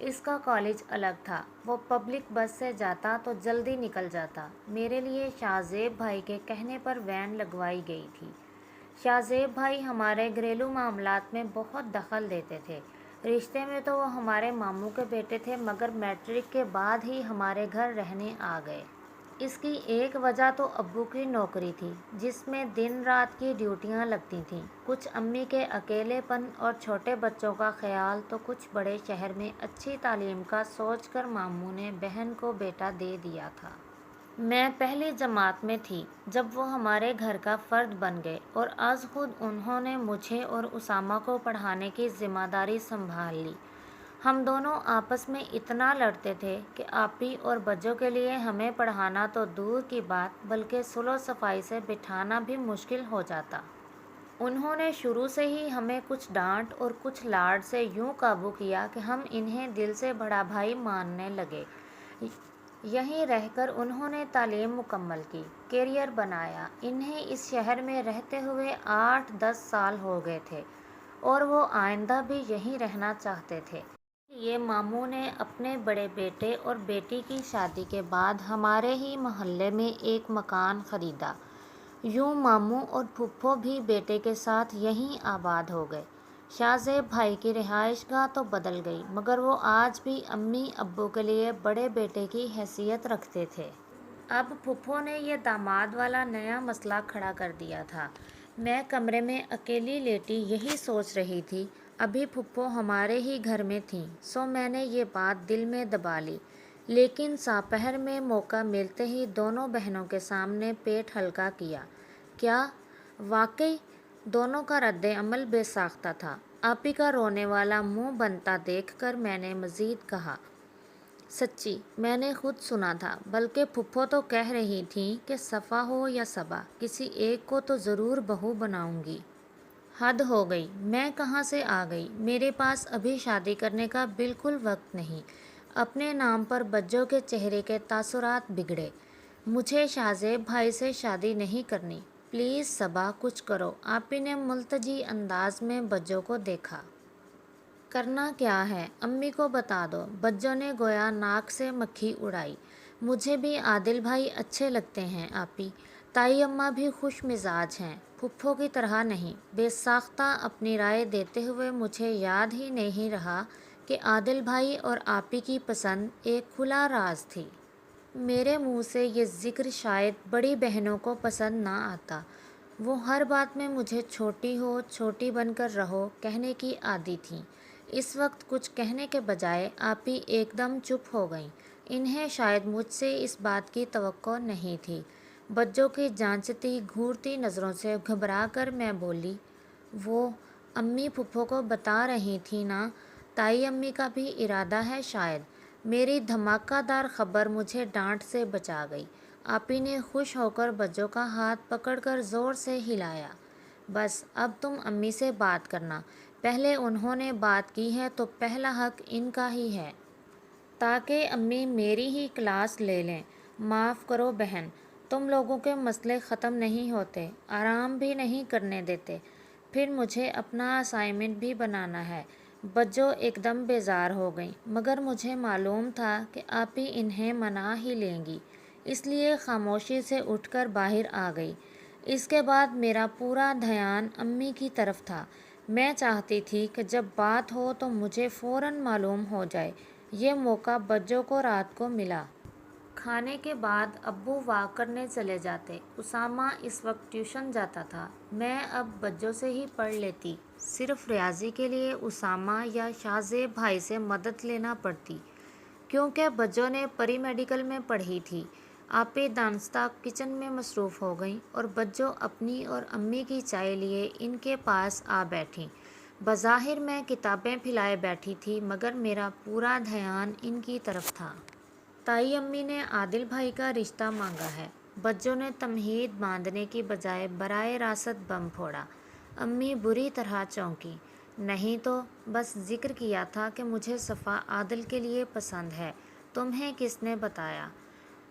اس کا کالج الگ تھا، وہ پبلک بس سے جاتا تو جلدی نکل جاتا۔ میرے لیے شاہ زیب بھائی کے کہنے پر وین لگوائی گئی تھی۔ شاہ زیب بھائی ہمارے گھریلو معاملات میں بہت دخل دیتے تھے۔ رشتے میں تو وہ ہمارے ماموں کے بیٹے تھے، مگر میٹرک کے بعد ہی ہمارے گھر رہنے آ گئے۔ اس کی ایک وجہ تو ابو کی نوکری تھی، جس میں دن رات کی ڈیوٹیاں لگتی تھیں، کچھ امی کے اکیلے پن اور چھوٹے بچوں کا خیال، تو کچھ بڑے شہر میں اچھی تعلیم کا سوچ کر ماموں نے بہن کو بیٹا دے دیا تھا۔ میں پہلی جماعت میں تھی جب وہ ہمارے گھر کا فرد بن گئے، اور از خود انہوں نے مجھے اور اسامہ کو پڑھانے کی ذمہ داری سنبھال لی۔ ہم دونوں آپس میں اتنا لڑتے تھے کہ آپی اور بجوں کے لیے ہمیں پڑھانا تو دور کی بات، بلکہ صلح و صفائی سے بٹھانا بھی مشکل ہو جاتا۔ انہوں نے شروع سے ہی ہمیں کچھ ڈانٹ اور کچھ لاڈ سے یوں قابو کیا کہ ہم انہیں دل سے بڑا بھائی ماننے لگے۔ یہیں رہ کر انہوں نے تعلیم مکمل کی، کیریئر بنایا۔ انہیں اس شہر میں رہتے ہوئے 8-10 سال ہو گئے تھے، اور وہ آئندہ بھی یہیں رہنا چاہتے تھے۔ یہ ماموں نے اپنے بڑے بیٹے اور بیٹی کی شادی کے بعد ہمارے ہی محلے میں ایک مکان خریدا۔ یوں ماموں اور پھپھو بھی بیٹے کے ساتھ یہیں آباد ہو گئے۔ شاہ زیب بھائی کی رہائش گاہ تو بدل گئی، مگر وہ آج بھی امی ابو کے لیے بڑے بیٹے کی حیثیت رکھتے تھے۔ اب پھپھو نے یہ داماد والا نیا مسئلہ کھڑا کر دیا تھا۔ میں کمرے میں اکیلی لیٹی یہی سوچ رہی تھی۔ ابھی پھپھو ہمارے ہی گھر میں تھیں، سو میں نے یہ بات دل میں دبا لی، لیکن ساپہر میں موقع ملتے ہی دونوں بہنوں کے سامنے پیٹ ہلکا کیا۔ کیا؟ واقعی؟ دونوں کا رد عمل بے ساختہ تھا۔ آپی کا رونے والا منہ بنتا دیکھ کر میں نے مزید کہا، سچی میں نے خود سنا تھا، بلکہ پھپھو تو کہہ رہی تھیں کہ صفا ہو یا صبا، کسی ایک کو تو ضرور بہو بناؤں گی۔ حد ہو گئی، میں کہاں سے آ گئی؟ میرے پاس ابھی شادی کرنے کا بالکل وقت نہیں۔ اپنے نام پر بجوں کے چہرے کے تاثرات بگڑے۔ مجھے شاہ زیب بھائی سے شادی نہیں کرنی، پلیز صبا کچھ کرو۔ آپی نے ملتجی انداز میں بجوں کو دیکھا۔ کرنا کیا ہے؟ امی کو بتا دو۔ بجوں نے گویا ناک سے مکھی اڑائی۔ مجھے بھی عادل بھائی اچھے لگتے ہیں آپی۔ تائی اماں بھی خوش مزاج ہیں، پھپھو کی طرح نہیں۔ بے ساختہ اپنی رائے دیتے ہوئے مجھے یاد ہی نہیں رہا کہ عادل بھائی اور آپی کی پسند ایک کھلا راز تھی۔ میرے منہ سے یہ ذکر شاید بڑی بہنوں کو پسند نہ آتا۔ وہ ہر بات میں مجھے چھوٹی ہو، چھوٹی بن کر رہو کہنے کی عادی تھیں۔ اس وقت کچھ کہنے کے بجائے آپی ایک دم چپ ہو گئیں۔ انہیں شاید مجھ سے اس بات کی توقع نہیں تھی۔ بجوں کی جانچتی گھورتی نظروں سے گھبرا کر میں بولی، وہ امی پھپھو کو بتا رہی تھی نا، تائی امی کا بھی ارادہ ہے شاید۔ میری دھماکہ دار خبر مجھے ڈانٹ سے بچا گئی۔ آپی نے خوش ہو کر بجوں کا ہاتھ پکڑ کر زور سے ہلایا۔ بس اب تم امی سے بات کرنا، پہلے انہوں نے بات کی ہے تو پہلا حق ان کا ہی ہے، تاکہ امی میری ہی کلاس لے لیں۔ معاف کرو بہن، تم لوگوں کے مسئلے ختم نہیں ہوتے، آرام بھی نہیں کرنے دیتے۔ پھر مجھے اپنا اسائنمنٹ بھی بنانا ہے۔ بجو ایک دم بیزار ہو گئیں، مگر مجھے معلوم تھا کہ آپی انہیں منا ہی لیں گی، اس لیے خاموشی سے اٹھ کر باہر آ گئی۔ اس کے بعد میرا پورا دھیان امی کی طرف تھا۔ میں چاہتی تھی کہ جب بات ہو تو مجھے فوراً معلوم ہو جائے۔ یہ موقع بجوں کو رات کو ملا۔ کھانے کے بعد ابو واک کرنے چلے جاتے، اسامہ اس وقت ٹیوشن جاتا تھا۔ میں اب بجوں سے ہی پڑھ لیتی، صرف ریاضی کے لیے اسامہ یا شاہ زیب بھائی سے مدد لینا پڑتی، کیونکہ بجوں نے پری میڈیکل میں پڑھی تھی۔ آپی دانستہ کچن میں مصروف ہو گئیں، اور بجوں اپنی اور امی کی چائے لیے ان کے پاس آ بیٹھیں۔ بظاہر میں کتابیں پھیلائے بیٹھی تھی، مگر میرا پورا دھیان ان کی طرف تھا۔ تائی امی نے عادل بھائی کا رشتہ مانگا ہے۔ بجوں نے تمہید باندھنے کی بجائے براہ راست بم پھوڑا۔ امی بری طرح چونکیں۔ نہیں تو بس ذکر کیا تھا کہ مجھے صفا عادل کے لیے پسند ہے۔ تمہیں کس نے بتایا؟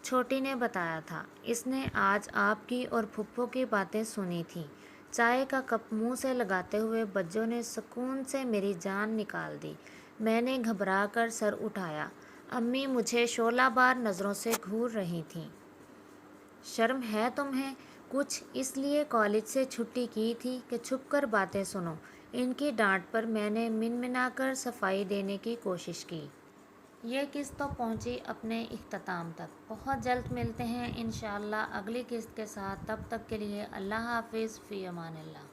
چھوٹی نے بتایا تھا، اس نے آج آپ کی اور پھپھو کی باتیں سنی تھیں۔ چائے کا کپ منہ سے لگاتے ہوئے بجوں نے سکون سے میری جان نکال دی۔ میں نے گھبرا کر سر اٹھایا۔ امی مجھے شعلہ بار نظروں سے گھور رہی تھیں۔ شرم ہے تمہیں؟ کچھ اس لیے کالج سے چھٹی کی تھی کہ چھپ کر باتیں سنو۔ ان کی ڈانٹ پر میں نے منمنا کر صفائی دینے کی کوشش کی۔ یہ قسط تو پہنچی اپنے اختتام تک۔ بہت جلد ملتے ہیں انشاءاللہ اگلی قسط کے ساتھ۔ تب تک کے لیے اللہ حافظ، فی امان اللہ۔